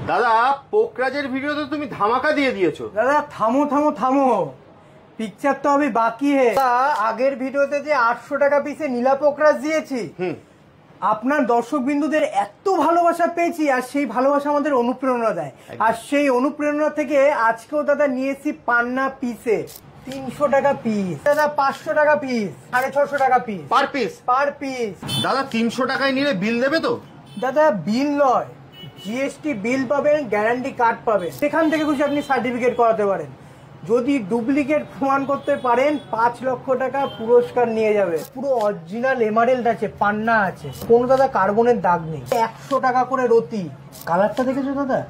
দাদা পোকরাজের ভিডিও তো তুমি ধামাকা দিয়ে দিয়েছো। দাদা থামো থামো থামো, পিকচার তো আমি বাকি হে। আগের ভিডিওতে যে 800 টাকা পিসে নীলা পোকরাজ দিয়েছি, আপনার দর্শক বিন্দুদের এত ভালোবাসা পেয়েছি, আর সেই ভালোবাসা আমাদের অনুপ্রেরণা দেয়। আর সেই অনুপ্রেরণা থেকে আজকেও দাদা নিয়েছি পান্না পিসে 300 টাকা পিস, দাদা 500 টাকা পিস, 650 টাকা পিস পার পিস। দাদা 300 টাকায় নিলে বিল দেবে তো? দাদা বিল নয়, জিএসটি বিল পাবেন, গ্যারান্টি কার্ড পাবেন, সেখান থেকে খুশি আপনি সার্টিফিকেট করাতে পারেন। যদি ডুপ্লিকেট প্রমাণ করতে পারেন 5 লক্ষ টাকা পুরস্কার নিয়ে যাবে। পুরো অরিজিনাল এমারেল্ড আছে, পান্না আছে, কোনো দাদা কার্বনের দাগ নেই। 100 টাকা করে রতি। কালারটা দেখেছো দাদা?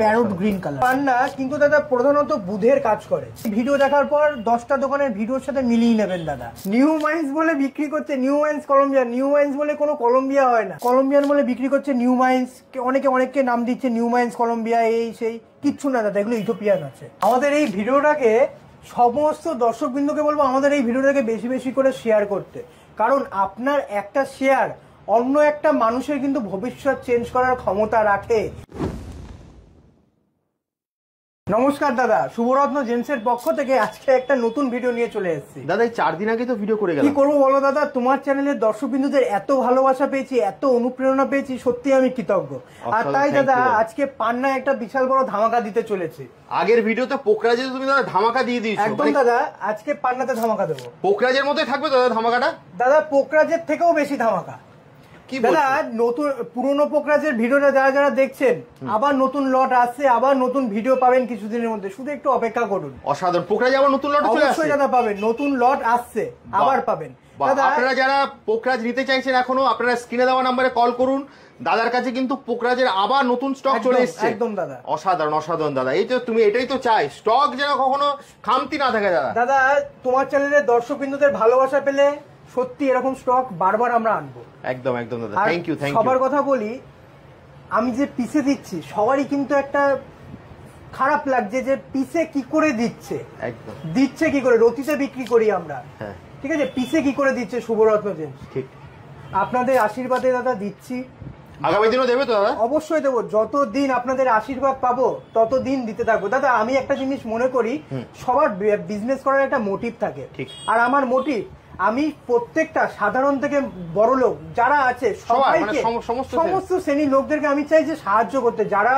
প্যারোট গ্রিন কালার পান্না, কিন্তু দাদা প্রধানত বুধের কাজ করে। ভিডিও দেখার পর 10টা দোকানের ভিডিওর সাথে মিলিয়ে নেবেন দাদা। নিউ মাইন্স বলে বিক্রি করছে new mines Colombia, new mines বলে কোনো কলম্বিয়া হয় না, কলম্বিয়ান বলে বিক্রি করছে নিউ মাইন্স। অনেকে নাম দিচ্ছে নিউ মাইন্স কলম্বিয়া, এই সেই কিচ্ছু না দাদা, এগুলো ইথিওপিয়ান আছে। আমাদের এই ভিডিওটাকে সমস্ত দর্শক বিন্দুকে বলবো আমাদের এই ভিডিওটাকে বেশি বেশি করে শেয়ার করতে, কারণ আপনার একটা শেয়ার অন্য একটা মানুষের কিন্তু ভবিষ্যৎ চেঞ্জ করার ক্ষমতা রাখে। নমস্কার দাদা, শুভরত্ন জেমসের পক্ষ থেকে আজকে একটা নতুন ভিডিও নিয়ে চলে এসেছি। দাদা এই 4 দিন আগে তো ভিডিও করে গেলাম। কি করবো বলো দাদা, তোমার চ্যানেলের দর্শক বিন্দুদের এত ভালোবাসা পেয়েছি, এত অনুপ্রেরণা পেয়েছি, সত্যি আমি কৃতজ্ঞ। আর তাই দাদা আজকে পান্না একটা বিশাল বড় ধামাকা দিতে চলেছে। আগের ভিডিওতে পোকরাজে তুমি দাদা ধামাকা দিয়ে দিয়েছো। একদম দাদা, আজকে পান্নাতে ধামাকা দেবো। পোকরাজের মতোই থাকবে দাদা ধামাকাটা? দাদা পোকরাজের থেকেও বেশি ধামাকা। দাদা নতুন পুরনো পোকরাজের ভিডিওটা যারা দেখছেন, আবার নতুন লট আসছে, আবার নতুন ভিডিও পাবেন কিছুদিনের মধ্যে, শুধু একটু অপেক্ষা করুন। অসাধারণ, পোকরাজ আবার নতুন লট চলে আসছে। অবশ্যই দাদা পাবেন, নতুন লট আসছে, আবার পাবেন। দাদা আপনারা যারা পোকরাজ নিতে চাইছেন এখনো, আপনারা স্ক্রিনে দেওয়া নম্বরে কল করুন। দাদার কাছে কিন্তু পোকরাজের আবার নতুন স্টক চলে এসেছে। একদম দাদা, অসাধারণ দাদা। এই তো তুমি এটাই তো চাই, স্টক যেন কখনো খামতি না থাকে দাদা। দাদা তোমার চ্যানেলের দর্শক বিন্দুদের ভালোবাসা পেলে সত্যি এরকম স্টক বারবার আমরা আনবো। একদম দাদা, থ্যাংক ইউ। সবার কথা বলি, আমি যে পিসে দিচ্ছি সবারই কিন্তু একটা খারাপ লাগছে যে পিসে কি করে দিচ্ছে। একদম দিচ্ছে কি করে, রতিতে বিক্রি করি আমরা, ঠিক আছে, পিসে কি করে দিচ্ছে শুভরত্ন জেমস। ঠিক, আপনাদের আশীর্বাদে দাদা দিচ্ছি। আগামী দিনও দেবে তো দাদা? অবশ্যই দেবো, যতদিন আপনাদের আশীর্বাদ পাবো ততদিন দিতে থাকবো। দাদা আমি একটা জিনিস মনে করি, সবার বিজনেস করার একটা মোটিভ থাকে, আর আমার মোটিভ, আমি প্রত্যেকটা সাধারণ থেকে বড় লোক যারা আছে সবাইকে, সমস্ত শ্রেণীর লোকদেরকে আমি চাই যে সাহায্য করতে। যারা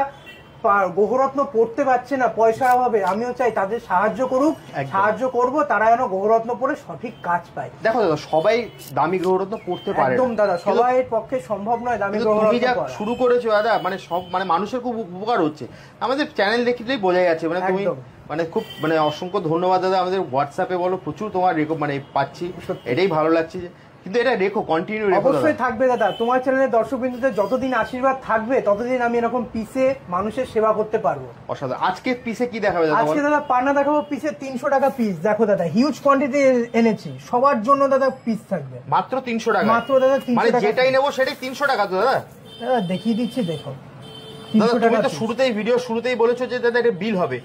গ্রহরত্ন পড়তে পারছে না পয়সার অভাবে, আমিও চাই তাদের সাহায্য করুক, সাহায্য করব, তারা যেন গ্রহরত্ন পড়ে সঠিক কাজ পায়। দেখো দাদা সবাই দামি গ্রহরত্ন পড়তে পারে একদম দাদা, সবাই পক্ষে সম্ভব নয় দামি গ্রহরত্ন পড়া। শুরু করেছো দাদা, মানে সব মানে মানুষের খুব উপকার হচ্ছে। আমাদের চ্যানেল দেখলেই বোঝা যাচ্ছে, মানে তুমি মানে খুব মানে অসংখ্য ধন্যবাদ দাদা। আমাদের হোয়াটসঅ্যাপে বলো প্রচুর তোমার মানে পাচ্ছি, এটাই ভালো লাগছে। কিন্তু এটা রেখো, কন্টিনিউ রেখো। অবশ্যই থাকবে দাদা, তোমার চ্যানেলের দর্শক বিন্দুদের যতদিন আশীর্বাদ থাকবে ততদিন আমি এরকম পিসে মানুষের সেবা করতে পারবো। অসাধারণ। আজকে পিসে কি দেখাবে দাদা? আজকে দাদা পান্না দেখাবো পিসে 300 টাকা পিস। দেখো দাদা হিউজ কোয়ান্টিটি এনেছি, সবার জন্য দাদা পিস থাকবে মাত্র 300 টাকা। মাত্র দাদা 300 মানে টাকা, যেটাই নেবো সেটাই 300 টাকা তো দাদা? দাদা দেখিয়ে দিচ্ছি, দেখো শুরুতেই ভিডিও শুরুতেই বলেছো যে দাদা এটা বিল হবে।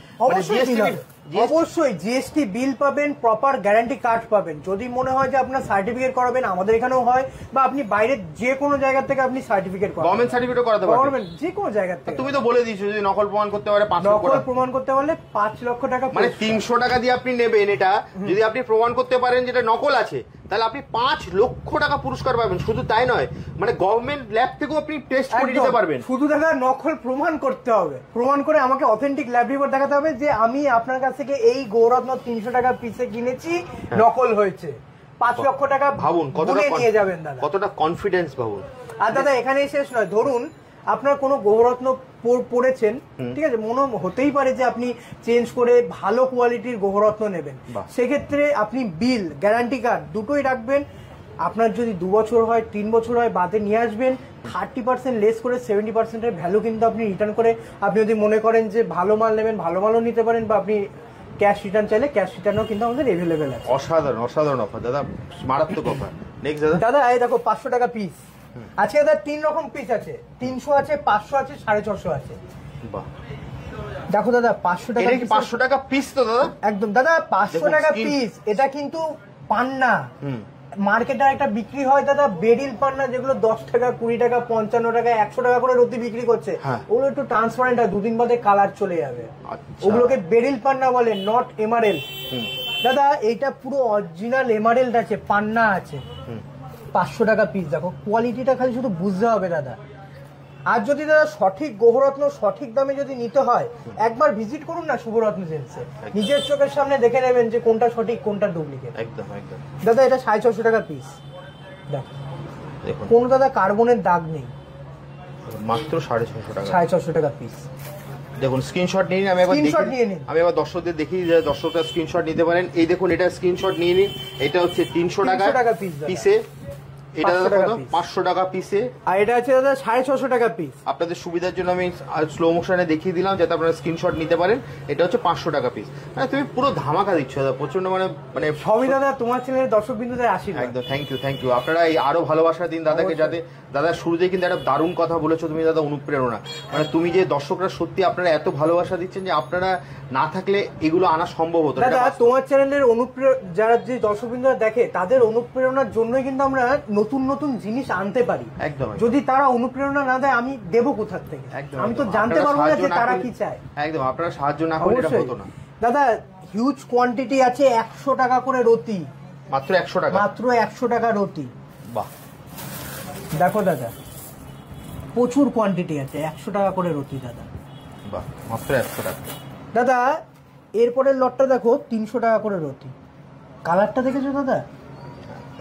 অবশ্যই জিএসটি বিল পাবেন, প্রপার গ্যারান্টি কার্ড পাবেন। যদি মনে হয় যে আপনার সার্টিফিকেট করাবেন, আমাদের এখানেও হয়, বা আপনি বাইরে যে কোনো জায়গা থেকে আপনি সার্টিফিকেট করাবেন, গভর্নমেন্ট সার্টিফিকেট করাতে পারবেন যে কোনো জায়গা থেকে। তুমি তো বলে দিয়েছো যদি নকল প্রমাণ করতে পারে 5 লক্ষ টাকা, নকল প্রমাণ করতে পারলে 5 লক্ষ টাকা। মানে 300 টাকা দিয়ে আপনি নেবেন এটা, যদি আপনি প্রমাণ করতে পারেন যেটা নকল আছে, তাহলে আপনি 5 লক্ষ টাকা পুরস্কার পাবেন। শুধু তাই নয়, মানে গভর্নমেন্ট ল্যাব থেকেও আপনি টেস্ট করে নিতে পারবেন। শুধু দাদা নকল প্রমাণ করতে হবে, প্রমাণ করে আমাকে অথেন্টিক ল্যাব রিপোর্ট দেখাতে হবে যে আমি আপনার কাছ থেকে এই গৌরত্ন 300 টাকা পিসে কিনেছি, নকল হয়েছে। 5 লক্ষ টাকা ভাবুন কতটা নিয়ে যাবেন দাদা, কতটা কনফিডেন্স ভাবুন। আর দাদা এখানেই শেষ নয়, ধরুন আপনার কোনো গৌরত্ন পড়েছেন, ঠিক আছে, মনে হতেই পারে যে আপনি চেঞ্জ করে ভালো কোয়ালিটির গৌরত্ন নেবেন, সেক্ষেত্রে আপনি বিল, গ্যারান্টি কার্ড দুটোই রাখবেন। আপনার যদি 2 বছর হয়, 3 বছর হয়, বাদে নিয়ে আসবেন। 30% লেস করে 70% ভ্যালু কিন্তু আপনি রিটার্ন করে, আপনি যদি মনে করেন যে ভালো মাল নেবেন, ভালো মালও নিতে পারেন, বা আপনি ক্যাশ রিটার্ন চাইলে ক্যাশ রিটার্নও কিন্তু আমাদের এভেলেবেল আছে। অসাধারণ অফার দাদা, মারাত্মক অফার। নেক্সট দাদা এই দেখো 500 টাকা পিস। আজকে দাদা 3 রকম পিস আছে, 300 আছে, 500 আছে, 650 আছে। বাহ, দেখো দাদা 500 টাকা। এটা কি 500 টাকা পিস তো দাদা? একদম দাদা 500 টাকা পিস। এটা কিন্তু পান্না মার্কেটে একটা বিক্রি হয় দাদা বেরিল পান্না, যেগুলো 10 টাকা 20 টাকা 55 টাকা 100 টাকা করে রতি বিক্রি করছে, ওগুলো একটু ট্রান্সপারেন্ট হয়, দুদিন বাদে কালার চলে যাবে, ওগুলোকে বেরিল পান্না বলে, নট এমারেল। দাদা এইটা পুরো অরিজিনাল এমারেল্ড আছে, পান্না আছে, 500 টাকা পিস। দেখো কোয়ালিটিটা খালি শুধু বুঝতে হবে দাদা। আর যদি দাদা সঠিক গ্রহরত্ন সঠিক দামে যদি নিতে হয়, একবার ভিজিট করুন না শুভরত্ন জেমসে, নিজের চোখের সামনে দেখে নেবেন যে কোনটা সঠিক কোনটা ডুপ্লিকেট। একদম একদম দাদা এটা 650 টাকা পিস। দেখো কোন দাদা কার্বনের দাগ নেই, মাত্র 650 টাকা, 650 টাকা পিস। দেখুন স্ক্রিনশট নিয়ে নিন, আমি আবার দর্শকদের দেখি যে দর্শকরা স্ক্রিনশট নিতে পারেন। এই দেখুন এটা স্ক্রিনশট নিয়ে নিন, এটা হচ্ছে 300 টাকা পিসে, এটা দাদা কত 500 টাকা পিসে, আর এটা আছে দাদা 650 টাকা পিস। আপনাদের সুবিধার জন্য আমি স্লো মোশনে দেখিয়ে দিলাম যাতে আপনারা স্ক্রিনশট নিতে পারেন। এটা হচ্ছে 500 টাকা পিস। মানে তুমি পুরো ধামাকা দিচ্ছ দাদা, প্রচন্ড মানে সবই দাদা তোমার চ্যানেলের দর্শক বিন্দুদের আশীর্বাদ। একদম থ্যাংক ইউ। আপনারা এই আরো ভালোবাসা দিন দাদাকে, যাতে দাদা শুরুতেই কিন্তু একটা দারুণ কথা বলেছো তুমি দাদা, অনুপ্রেরণা। মানে তুমি যে দর্শকরা সত্যি আপনারা এত ভালোবাসা দিচ্ছেন যে আপনারা না থাকলে এগুলো আনা সম্ভব হতো না। দাদা তোমার চ্যানেলের যারা যে দর্শকবৃন্দরা দেখে তাদের অনুপ্রেরণার জন্যই কিন্তু আমরা নতুন নতুন জিনিস আনতে পারি। একদম, যদি তারা অনুপ্রেরণা না দেয় আমি দেবো কোথা থেকে? আমি তো জানতে পারবো না যে তারা কি চায়। একদম, আপনারা সাহায্য না করলে এটা হতো না। দাদা হিউজ কোয়ান্টিটি আছে, 100 টাকা করে রতি, মাত্র 100 টাকা, মাত্র 100 টাকা রতি। বাহ, দেখো দাদা প্রচুর কোয়ান্টিটি আছে, 100 টাকা করে রতি দাদা, বাহ, মাত্র 100 টাকা। দাদা এরপরের লটটা দেখো 300 টাকা করে রতি। কালারটা দেখেছো দাদা?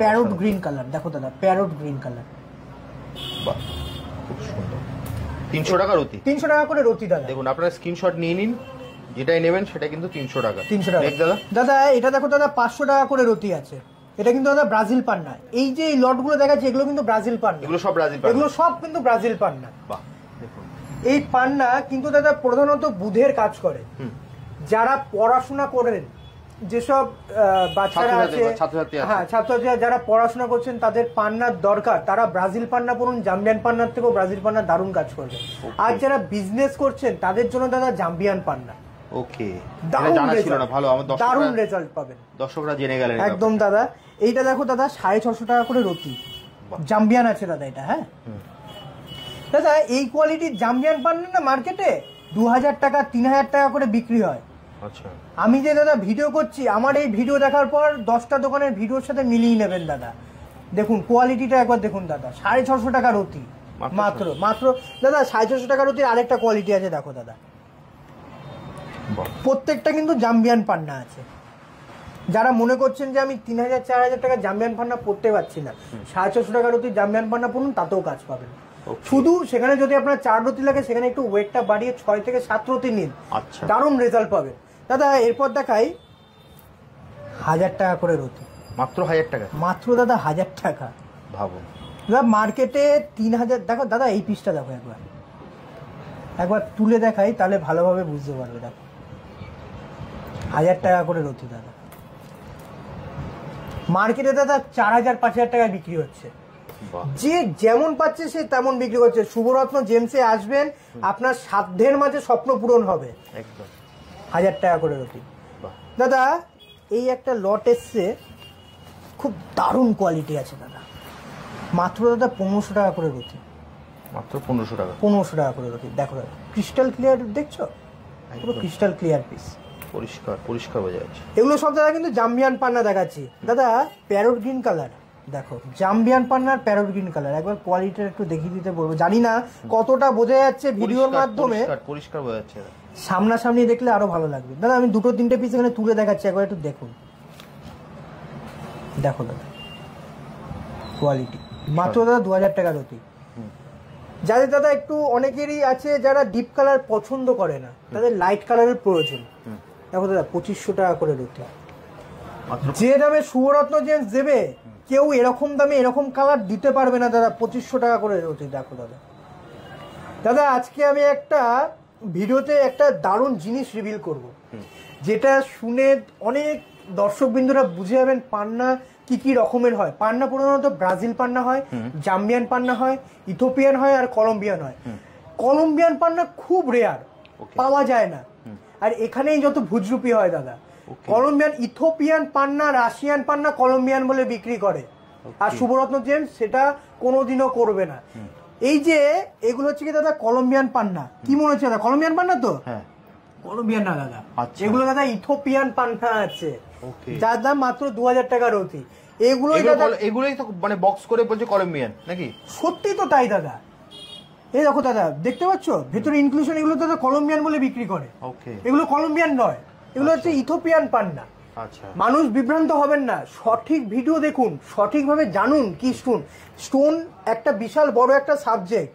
Parrot green colour. দেখো দাদা প্যারট গ্রিন কালার, বাহ খুব সুন্দর। 300 টাকা রতি, 300 টাকা করে রতি দাদা। দেখুন আপনারা স্ক্রিনশট নিয়ে নিন, যেটাই নেবেন সেটা কিন্তু 300 টাকা। 300 টাকা দাদা। দাদা এটা দেখো দাদা 500 টাকা করে রতি আছে। এটা কিন্তু দাদা ব্রাজিল পান্না। এই যে এই লটগুলো দেখাচ্ছি এগুলো কিন্তু ব্রাজিল পান্না, এগুলো সব ব্রাজিল পান্না, এগুলো সব কিন্তু ব্রাজিল পান্না। বাহ দেখুন এই পান্না কিন্তু দাদা প্রধানত বুধের কাজ করে। যারা পড়াশোনা করেন, যেসব বাচ্চারা আছে, হ্যাঁ ছাত্রছাত্রীরা যারা পড়াশোনা করছেন তাদের পান্নার দরকার, তারা ব্রাজিল পান্না পড়ুন, জাম্বিয়ান পান্নার থেকেও ব্রাজিল পান্না দারুণ কাজ করবে। আর যারা বিজনেস করছেন তাদের জন্য দাদা জাম্বিয়ান পান্না। ওকে, জানা ছিল না, ভালো, আমার দারুণ রেজাল্ট পাবেন, দর্শকরা জেনে গেলেন একদম দাদা। এইটা দেখো দাদা 650 টাকা করে রতি, জাম্বিয়ান আছে দাদা এটা। হ্যাঁ দাদা এই কোয়ালিটির জাম্বিয়ান পান্না না মার্কেটে 2000 টাকা 3000 টাকা করে বিক্রি হয়। আচ্ছা, আমি যে দাদা ভিডিও করছি, আমার এই ভিডিও দেখার পর 10টা দোকানের ভিডিওর সাথে মিলিয়ে নেবেন দাদা। দেখুন কোয়ালিটিটা একবার দেখুন দাদা, 650 টাকা রতি মাত্র। মাত্র দাদা 650 টাকা রতির আরেকটা কোয়ালিটি আছে, দেখো দাদা প্রত্যেকটা কিন্তু জাম্বিয়ান পান্না আছে। যারা মনে করছেন যে আমি 3000 4000 টাকা জাম্বিয়ান পান্না পড়তে পারছি না, 650 টাকা রতি জাম্বিয়ান পান্না পড়ুন, তাতেও কাজ পাবেন। শুধু সেখানে যদি আপনার 4 রতি লাগে সেখানে একটু ওয়েটটা বাড়িয়ে 6 থেকে 7 রতি নিন, দারুণ রেজাল্ট পাবেন দাদা। এরপর দেখাই 1000 টাকা করে রতি, মাত্র 1000 টাকা, মাত্র দাদা 1000 টাকা। ভাবুন দাদা মার্কেটে 3000। দেখো দাদা এই পিসটা দেখো, একবার তুলে দেখাই তাহলে ভালোভাবে বুঝতে পারবে। দেখো 1000 টাকা করে রতি দাদা, মার্কেটে দাদা 4000 5000 টাকায় বিক্রি হচ্ছে। যে যেমন পাচ্ছে সে তেমন বিক্রি করছে। শুভরত্ন জেমসে আসবেন, আপনার সাধ্যের মাঝে স্বপ্ন পূরণ হবে। একদম 1000 টাকা করে রতি দাদা। এই একটা লট এসছে, খুব দারুণ কোয়ালিটি আছে দাদা, মাত্র দাদা 1500 টাকা করে রতি, মাত্র 1500 টাকা, 1500 টাকা করে রতি। দেখো দাদা ক্রিস্টাল ক্লিয়ার, দেখছো পুরো ক্রিস্টাল ক্লিয়ার পিস, পরিষ্কার পরিষ্কার বোঝা যাচ্ছে। এগুলো সব দাদা কিন্তু জাম্বিয়ান পান্না দেখাচ্ছি দাদা। প্যারট গ্রিন কালার দেখো, জাম্বিয়ান পান্নার প্যারট গ্রিন কালার, একবার কোয়ালিটিটা একটু দেখিয়ে দিতে বলবো। জানি না কতটা বোঝা যাচ্ছে ভিডিওর মাধ্যমে, পরিষ্কার বোঝা যাচ্ছে, সামনাসামনি দেখলে আরো ভালো লাগবে দাদা। আমি 2-3টে পিস এখানে তুলে দেখাচ্ছি, একবার একটু দেখুন। দেখো দাদা কোয়ালিটি, মাত্র দাদা 2000 টাকা রতি। যাদের দাদা একটু অনেকেরই আছে যারা ডিপ কালার পছন্দ করে না, তাদের লাইট কালারের প্রয়োজন। দেখো দাদা 2500 টাকা করে রতি। যে দামে শুভরত্ন জেন্স দেবে কেউ এরকম দামে এরকম কালার দিতে পারবে না দাদা, 2500 টাকা করে রতি। দেখো দাদা, দাদা আজকে আমি একটা ভিডিওতে একটা দারুণ জিনিস রিভিল করব, যেটা শুনে অনেক দর্শকবৃন্দরা বুঝে যাবেন পান্না কি কি রকমের হয়। পান্না প্রধানত ব্রাজিল পান্না হয়, জাম্বিয়ান পান্না হয়, ইথিওপিয়ান হয়, আর কলম্বিয়ান হয়। কলম্বিয়ান পান্না খুব রেয়ার, পাওয়া যায় না। আর এখানেই যত ভুজরুপি হয় দাদা। কলম্বিয়ান, ইথিওপিয়ান পান্না, রাশিয়ান পান্না কলম্বিয়ান বলে বিক্রি করে। আর শুভরত্ন জেমস সেটা কোনোদিনও করবে না। এই যে এগুলো হচ্ছে কি দাদা কলম্বিয়ান পান্না, কি মনে হচ্ছে দাদা কলম্বিয়ান পান্না তো? হ্যাঁ কলম্বিয়ান না দাদা, এগুলো দাদা ইথিওপিয়ান পান্না আছে, যার দাম মাত্র 2000 টাকা রতি। এগুলোই তো মানে বক্স করে বলছে কলম্বিয়ান নাকি? সত্যি তো তাই দাদা। এই দেখো দাদা, দেখতে পাচ্ছ ভেতরে ইনক্লুশন, এগুলো দাদা কলম্বিয়ান বলে বিক্রি করে। এগুলো কলম্বিয়ান নয়, এগুলো হচ্ছে ইথিওপিয়ান পান্না। আচ্ছা, মানুষ বিভ্রান্ত হবেন না, সঠিক ভিডিও দেখুন, সঠিকভাবে জানুন কি স্টোন। স্টোন একটা বিশাল বড় একটা সাবজেক্ট,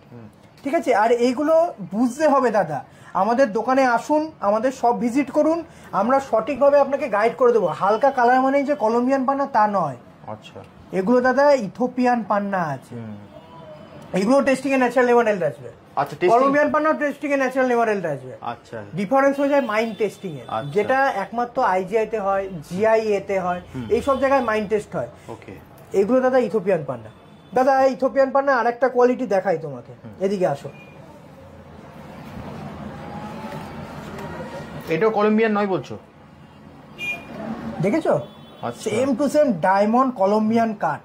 ঠিক আছে? আর এইগুলো বুঝতে হবে দাদা। আমাদের দোকানে আসুন, আমাদের সব ভিজিট করুন, আমরা সঠিকভাবে আপনাকে গাইড করে দেবো। হালকা কালার মানে যে কলম্বিয়ান পান্না তা নয়। আচ্ছা, এগুলো দাদা ইথিওপিয়ান পান্না আছে, এগুলো টেস্টিং এ ন্যাচারাল এমারেল্ড আসবে। আচ্ছা, কলম্বিয়ান পান্না টেস্টিং এ ন্যাচারাল এমারেল্ড আসবে। আচ্ছা, ডিফারেন্স হয়ে যায় মাইন্ড টেস্টিং এ, যেটা একমাত্র আইজিআই তে হয়, জিআইএ তে হয়, এই সব জায়গায় মাইন্ড টেস্ট হয়। ওকে, এগুলো দাদা ইথিওপিয়ান পান্না। দাদা ইথিওপিয়ান পান্না আরেকটা কোয়ালিটি দেখাই তোমাকে, এদিকে আসো। এটাও কলম্বিয়ান নয় বলছো? দেখেছো, same to same diamond Colombian cut,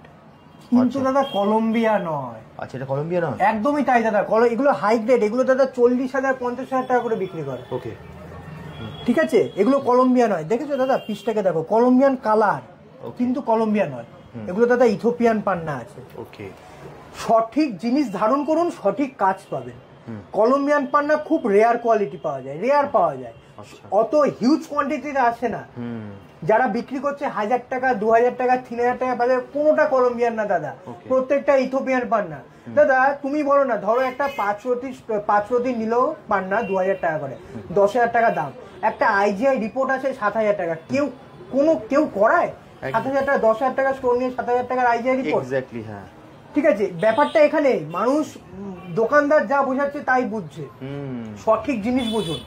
কিন্তু দাদা কলম্বিয়া নয়। আচ্ছা, এটা কলম্বিয়া নয়? একদমই তাই দাদা। এগুলো হাই গ্রেড, এগুলো দাদা 40,000 50,000 টাকা করে বিক্রি করে। ওকে, ঠিক আছে, এগুলো কলম্বিয়া নয়। দেখেছো দাদা পিসটাকে দেখো, কলম্বিয়ান কালার কিন্তু কলম্বিয়া নয়। এগুলো দাদা ইথিওপিয়ান পান্না আছে। ওকে, সঠিক জিনিস ধারণ করুন, সঠিক কাজ পাবেন। কলম্বিয়ান পান্না খুব রেয়ার কোয়ালিটি পাওয়া যায়, রেয়ার পাওয়া যায়, অত হিউজ কোয়ান্টিটিতে আসে না। যারা বিক্রি করছে 1000 টাকা 2000 টাকা 3000 টাকা বাজারে, কোনোটা কলম্বিয়ান না দাদা, প্রত্যেকটা ইথিওপিয়ান পান্না। দাদা তুমি বলো না, ধরো একটা 5 রতি নিলেও পান্না 2000 টাকা করে, 10,000 টাকা দাম। একটা আইজিআই রিপোর্ট আছে 7,000 টাকা, কেউ করায় 7,000 টাকা? 10,000 টাকা স্টোর নিয়ে 7,000 টাকার আইজিআই রিপোর্ট? এক্স্যাক্টলি, হ্যাঁ। ঠিক আছে, ব্যাপারটা এখানে মানুষ, দোকানদার যা বোঝাচ্ছে তাই বুঝছে। সঠিক জিনিস বুঝুন।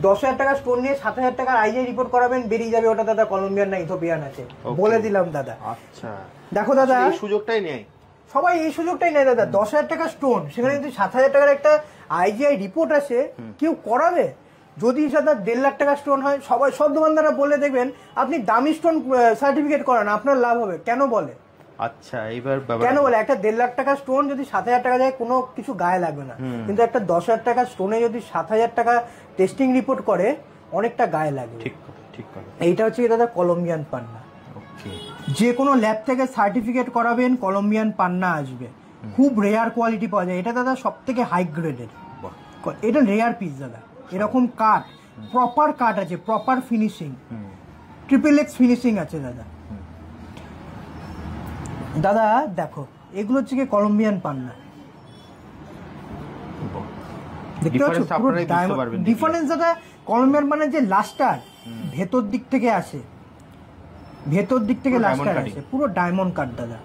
10,000 টাকা স্টোর নিয়ে 7,000 টাকার আইজিআই রিপোর্ট করাবেন, বেরিয়ে যাবে ওটা দাদা কলম্বিয়ান না ইথিওপিয়ান আছে, বলে দিলাম দাদা। আচ্ছা, দেখো দাদা, এই সুযোগটাই নেই সবাই, এই সুযোগটাই নেই দাদা। 10,000 টাকা স্টোন, সেখানে যদি 7,000 টাকার একটা আইজিআই রিপোর্ট আসে, কেউ করাবে? যদি দাদা 1.5 লাখ টাকা স্টোন হয়, সব দোকানদাররা বলে দেখবেন আপনি দামি স্টোন সার্টিফিকেট করান, আপনার লাভ হবে। কেন বলে? আচ্ছা, এইবার কেন বলে? একটা 1.5 লাখ টাকা স্টোন যদি 7,000 টাকা যায়, কোনো কিছু গায়ে লাগবে না, কিন্তু একটা 10,000 টাকা স্টোনে যদি 7,000 টাকা টেস্টিং রিপোর্ট করে, অনেকটা গায়ে লাগবে। ঠিক কথা, ঠিক কথা। এইটা হচ্ছে দাদা কলম্বিয়ান পান্না। যে কোনো ল্যাব থেকে সার্টিফিকেট করাবেন, কলম্বিয়ান পান্না আসবে। খুব রেয়ার কোয়ালিটি পাওয়া যায়, এটা দাদা সব থেকে হাই গ্রেডের। এটা রেয়ার পিস দাদা। এরকম কাট, প্রপার কাট আছে, প্রপার ফিনিশিং, XXX ফিনিশিং আছে দাদা। দাদা দেখো, এগুলো হচ্ছে কি কলম্বিয়ান পান্না। দেখতে পাচ্ছ পুরো ডিফারেন্স দাদা। কলম্বিয়ান পান্না যে লাস্টার ভেতর দিক থেকে আসে, ভেতর দিক থেকে লাস্টার আসে, পুরো ডায়মন্ড কাট দাদা।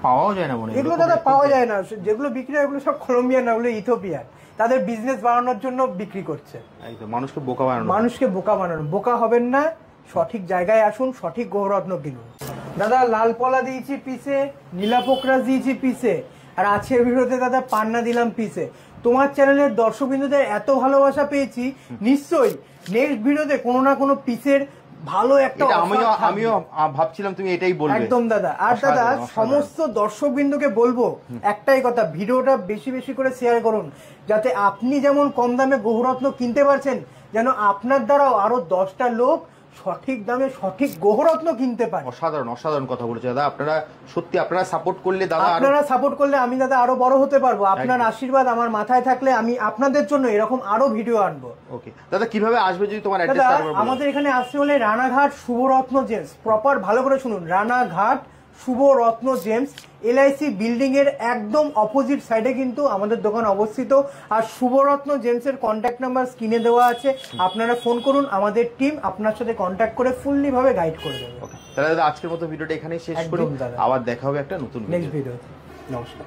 পাওয়াও যায় না মনে, এগুলো দাদা পাওয়া যায় না। যেগুলো বিক্রি হয় ওগুলো সব কলম্বিয়ান না, ওগুলো ইথিওপিয়ান। তাদের বিজনেস বাড়ানোর জন্য বিক্রি করছে, মানুষকে বোকা বানানো। মানুষকে বোকা বানানো। বোকা হবেন না, সঠিক জায়গায় আসুন, সঠিক গৌরত্ন কিনুন। দাদা লাল পলা দিয়েছি পিসে, নীলা পোকরাজ দিয়েছি পিসে, আর আজকের ভিডিওতে দাদা পান্না দিলাম পিসে। তোমার চ্যানেলের দর্শকবৃন্দদের এত ভালোবাসা পেয়েছি, নিশ্চয়ই নেক্সট ভিডিওতে কোনো না কোনো পিসের ভালো একটা, আমিও ভাবছিলাম তুমি এটাই বলবে। একদম দাদা। আর দাদা সমস্ত দর্শকবৃন্দকে বলবো একটাই কথা, ভিডিওটা বেশি বেশি করে শেয়ার করুন, যাতে আপনি যেমন কম দামে গহরত্ন কিনতে পারছেন, যেন আপনার দ্বারাও আরো 10টা লোক সঠিক দামে সঠিক গহরত্ন কিনতে পারে। অসাধারণ, অসাধারণ কথা বলেছে দাদা। আপনারা সত্যি, আপনারা সাপোর্ট করলে দাদা, আপনারা সাপোর্ট করলে আমি দাদা আরো বড় হতে পারবো। আপনার আশীর্বাদ আমার মাথায় থাকলে আমি আপনাদের জন্য এরকম আরো ভিডিও আনবো। ওকে দাদা, কিভাবে আসবে যদি তোমার অ্যাড্রেসটা একবার বলো। আমাদের এখানে আসতে হলে রানাঘাট শুভরত্ন জেমস, প্রপার ভালো করে শুনুন, Ranaghat Shubharatna James, LIC building এর একদম অপোজিট সাইডে কিন্তু আমাদের দোকান অবস্থিত। আর শুভরত্ন জেমসের কন্ট্যাক্ট নাম্বার স্ক্রিনে দেওয়া আছে, আপনারা ফোন করুন, আমাদের টিম আপনার সাথে কন্ট্যাক্ট করে ফুললি ভাবে গাইড করে দেবে। তাহলে দাদা আজকের মতো ভিডিওটা এখানেই শেষ করি, আবার দেখা হবে একটা নতুন নেক্সট ভিডিওতে। নমস্কার।